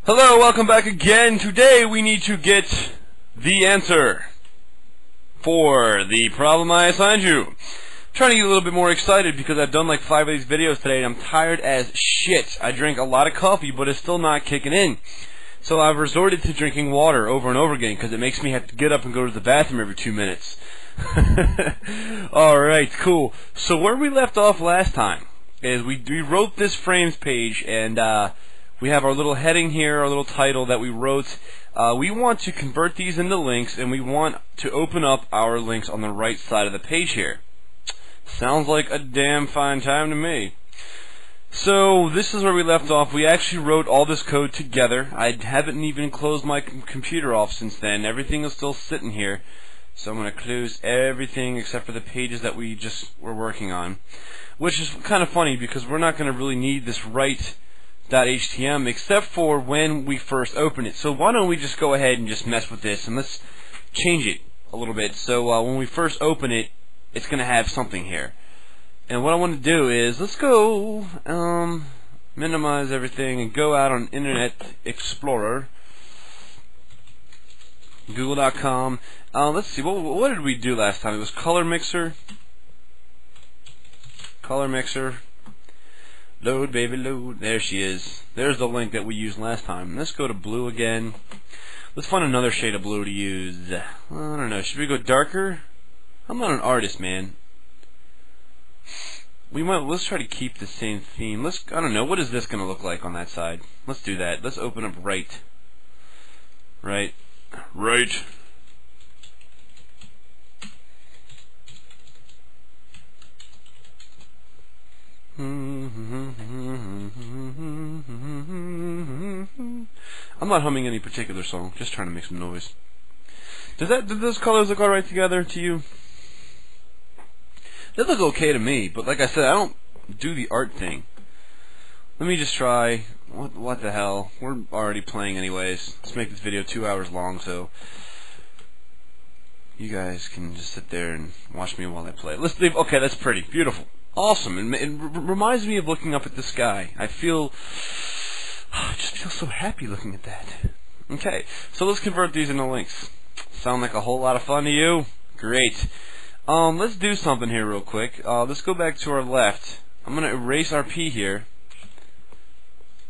Hello, welcome back again. Today we need to get the answer for the problem I assigned you. I'm trying to get a little bit more excited because I've done like 5 of these videos today and I'm tired as shit. I drank a lot of coffee but it's still not kicking in. So I've resorted to drinking water over and over again because it makes me have to get up and go to the bathroom every 2 minutes. Alright, cool. So where we left off last time is we wrote this frames page and we have our little heading here, our little title that we wrote. We want to convert these into links, and we want to open up our links on the right side of the page here. Sounds like a damn fine time to me. So this is where we left off. We actually wrote all this code together. I haven't even closed my computer off since then. Everything is still sitting here. So I'm going to close everything except for the pages that we just were working on. Which is kind of funny because we're not going to really need this write.html except for when we first open it. So why don't we just go ahead and just mess with this and let's change it a little bit. So when we first open it, it's going to have something here. And what I want to do is let's go minimize everything and go out on Internet Explorer, Google.com. Let's see, what did we do last time? It was Color Mixer. Load, baby, load. There she is. There's the link that we used last time. Let's go to blue again. Let's find another shade of blue to use. I don't know. Should we go darker? I'm not an artist, man. Let's try to keep the same theme. I don't know. What is this going to look like on that side? Let's do that. Let's open up right. Right. I'm not humming any particular song, just trying to make some noise. Do those colors look alright together to you? They look okay to me, but like I said, I don't do the art thing. Let me just try. What the hell? We're already playing anyways. Let's make this video 2 hours long, so you guys can just sit there and watch me while I play. Let's leave. Okay, that's pretty. Beautiful. Awesome. And it reminds me of looking up at the sky. I just feel so happy looking at that. Okay, so let's convert these into links. Sound like a whole lot of fun to you? Great. Let's do something here real quick. Let's go back to our left. I'm going to erase our P here.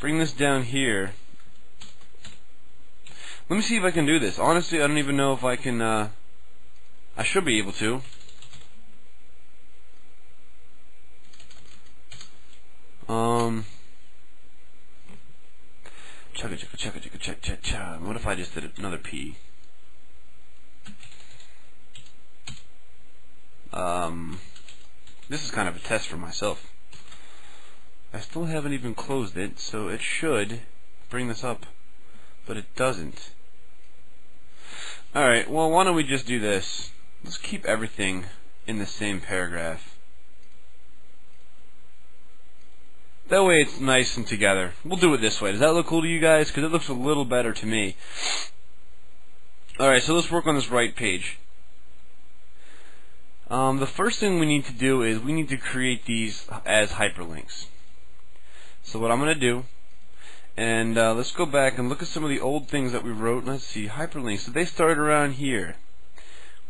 Bring this down here. Let me see if I can do this. Honestly, I don't even know if I can. I should be able to. Chugga. What if I just did another P? This is kind of a test for myself. I still haven't even closed it, so it should bring this up, but it doesn't. Alright, well, why don't we just do this? Let's keep everything in the same paragraph. That way it's nice and together. We'll do it this way. Does that look cool to you guys? Because it looks a little better to me. Alright, so let's work on this right page. The first thing we need to do is we need to create these as hyperlinks. So what I'm going to do, and let's go back and look at some of the old things that we wrote. Let's see, hyperlinks. So they started around here.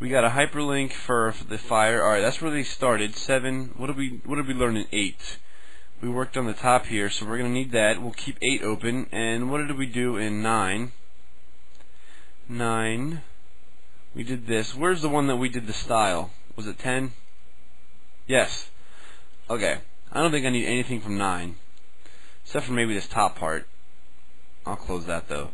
We got a hyperlink for the fire. Alright, that's where they started. 7. What did we learn in 8? We worked on the top here, so we're going to need that. We'll keep 8 open. And what did we do in 9? 9. We did this. Where's the one that we did the style? Was it 10? Yes. Okay. I don't think I need anything from 9. Except for maybe this top part. I'll close that though.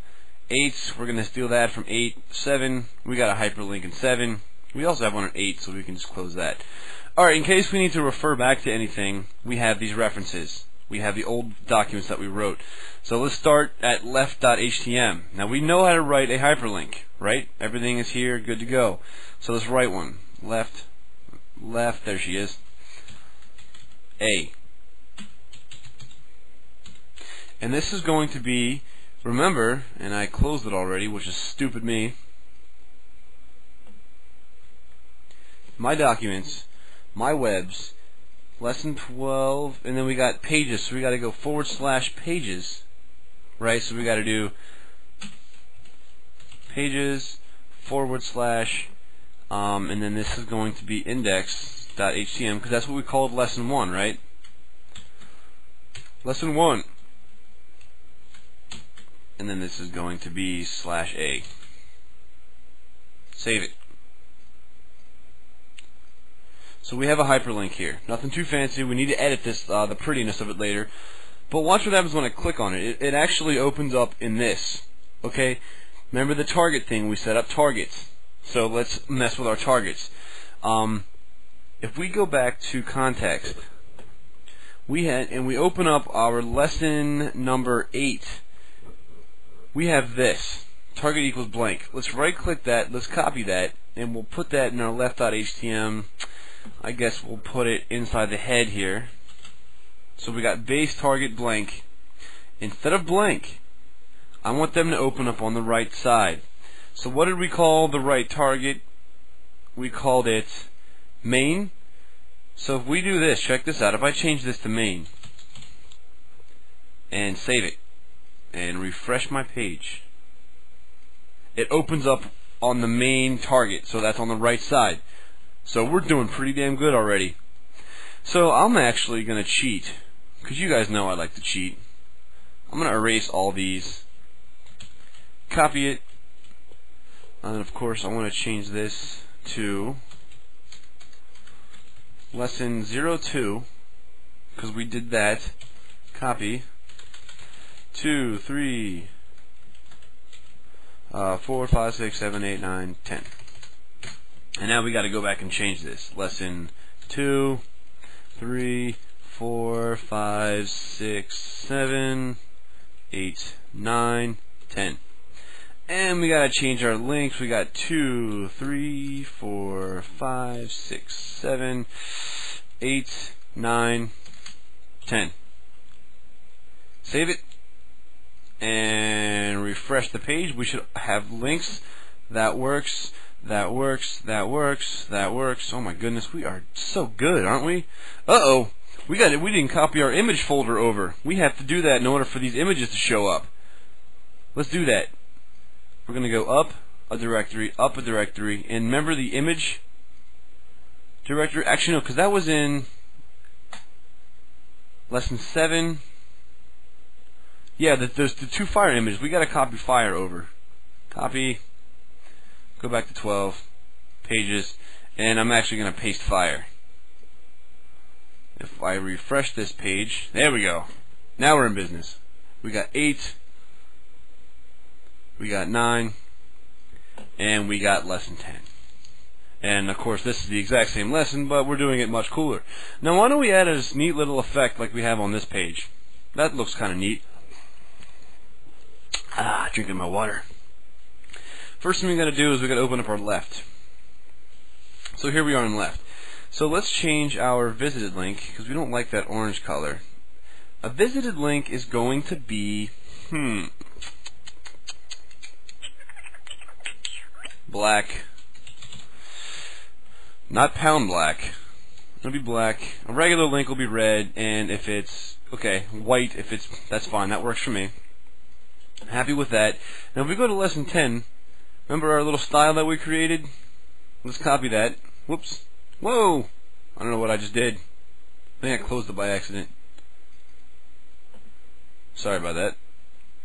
8, we're going to steal that from 8. 7, we got a hyperlink in 7. We also have one in 8, so we can just close that. Alright, in case we need to refer back to anything, we have these references. We have the old documents that we wrote. So let's start at left.html. Now we know how to write a hyperlink, right? Everything is here, good to go. So let's write one. Left, there she is. A. And this is going to be, remember, and I closed it already, which is stupid me. My documents, my webs, lesson 12, and then we got pages, so we got to go /pages right? So we got to do pages / and then this is going to be index.html because that's what we called lesson 1, right? Lesson 1. And then this is going to be /a. Save it. So we have a hyperlink here. Nothing too fancy. We need to edit this, the prettiness of it later. But watch what happens when I click on it. It actually opens up in this. Okay? Remember the target thing? We set up targets. So let's mess with our targets. If we go back to context, we open up our lesson number 8. We have this. Target equals blank. Let's right click that, let's copy that, and we'll put that in our left.html. I guess we'll put it inside the head here. So we got base target blank. Instead of blank, I want them to open up on the right side. So what did we call the right target? We called it main. So if we do this, check this out. If I change this to main and save it and refresh my page, it opens up on the main target. So that's on the right side. So we're doing pretty damn good already. So I'm actually going to cheat, because you guys know I like to cheat. I'm going to erase all these, copy it, and of course I want to change this to lesson 02, because we did that. Copy 2, 3, 4, 5, 6, 7, 8, 9, 10. And now we got to go back and change this. Lesson 2, 3, 4, 5, 6, 7, 8, 9, 10. And we got to change our links. We got 2, 3, 4, 5, 6, 7, 8, 9, 10. Save it and refresh the page. We should have links. That works. That works. That works. That works. Oh my goodness, we are so good, aren't we? Uh-oh. We didn't copy our image folder over. We have to do that in order for these images to show up. Let's do that. We're going to go up a directory, and remember the image directory? Actually, no, because that was in lesson 7. Yeah, there's the 2 fire images. We got to copy fire over. Copy. Go back to 12 pages, and I'm actually going to paste fire. If I refresh this page, there we go. Now we're in business. We got 8, we got 9, and we got lesson 10. And of course this is the exact same lesson, but we're doing it much cooler. Now why don't we add this neat little effect like we have on this page? That looks kind of neat. Drinking my water. First thing we got to do is we got to open up our left. So here we are in left. So let's change our visited link, because we don't like that orange color. A visited link is going to be black. Not pound black. It'll be black. A regular link will be red, and if it's white, that's fine. That works for me. Happy with that. Now if we go to lesson 10, remember our little style that we created? Let's copy that. Whoops. Whoa! I don't know what I just did. I think I closed it by accident. Sorry about that.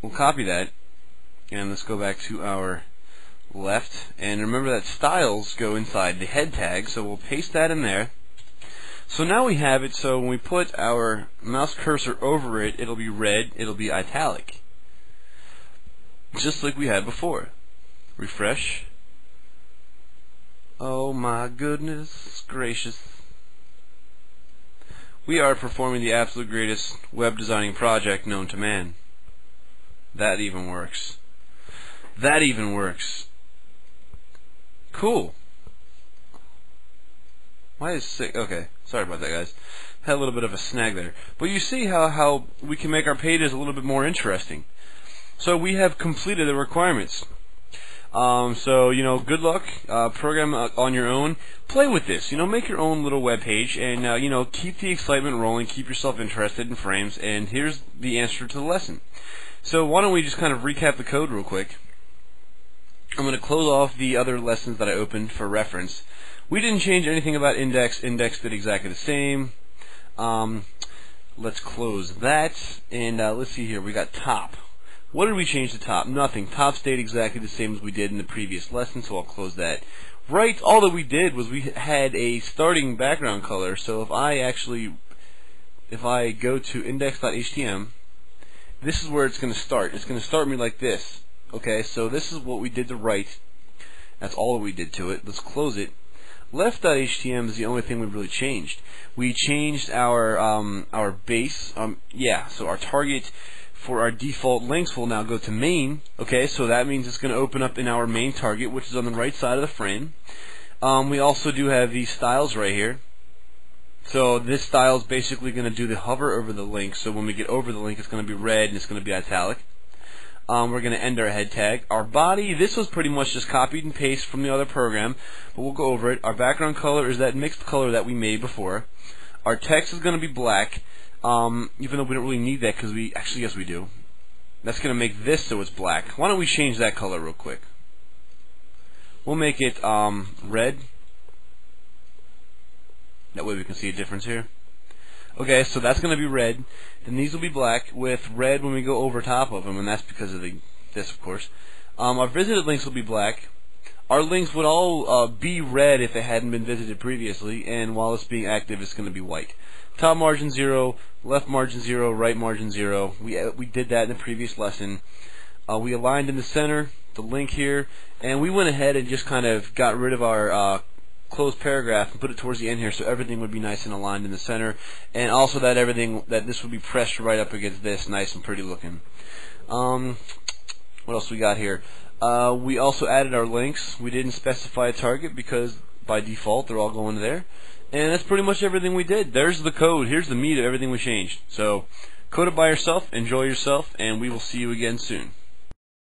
We'll copy that, and let's go back to our left. And remember that styles go inside the head tag, so we'll paste that in there. So now we have it, so when we put our mouse cursor over it, it'll be red, it'll be italic. Just like we had before. Refresh. Oh my goodness gracious. We are performing the absolute greatest web designing project known to man. That even works. That even works. Cool. Why is sick? Okay, sorry about that, guys. Had a little bit of a snag there. But you see how we can make our pages a little bit more interesting. So we have completed the requirements. So, good luck. Program on your own. Play with this. Make your own little web page, and, keep the excitement rolling. Keep yourself interested in frames. And here's the answer to the lesson. So why don't we just kind of recap the code real quick. I'm going to close off the other lessons that I opened for reference. We didn't change anything about index. Index did exactly the same. Let's close that, and let's see here. We got top. What did we change to top? Nothing. Top stayed exactly the same as we did in the previous lesson, so I'll close that. Right, all that we did was we had a starting background color, so if I go to index.html, this is where it's going to start. It's going to start me like this. Okay, so this is what we did to right. That's all that we did to it. Let's close it. Left.html is the only thing we really changed. We changed our base. So our target for our default links will now go to main. Okay, so that means it's going to open up in our main target, which is on the right side of the frame. We also do have these styles right here. So this style is basically going to do the hover over the link. So when we get over the link, it's going to be red and it's going to be italic. We're going to end our head tag. Our body, this was pretty much just copied and pasted from the other program, but we'll go over it. Our background color is that mixed color that we made before. Our text is going to be black, even though we don't really need that because yes we do. That's going to make this so it's black. Why don't we change that color real quick? We'll make it red. That way we can see a difference here. Okay, so that's going to be red. Then these will be black with red when we go over top of them, and that's because of this, of course. Our visited links will be black. Our links would all be red if they hadn't been visited previously, and while it's being active, it's going to be white. Top margin 0, left margin 0, right margin 0. We did that in the previous lesson. We aligned in the center, the link here, and we went ahead and just kind of got rid of our closed paragraph and put it towards the end here so everything would be nice and aligned in the center, and also that this would be pressed right up against this, nice and pretty looking. What else we got here? We also added our links. We didn't specify a target because by default they're all going there, and that's pretty much everything we did. There's the code. Here's the meat of everything we changed. So code it by yourself, enjoy yourself, and we will see you again soon.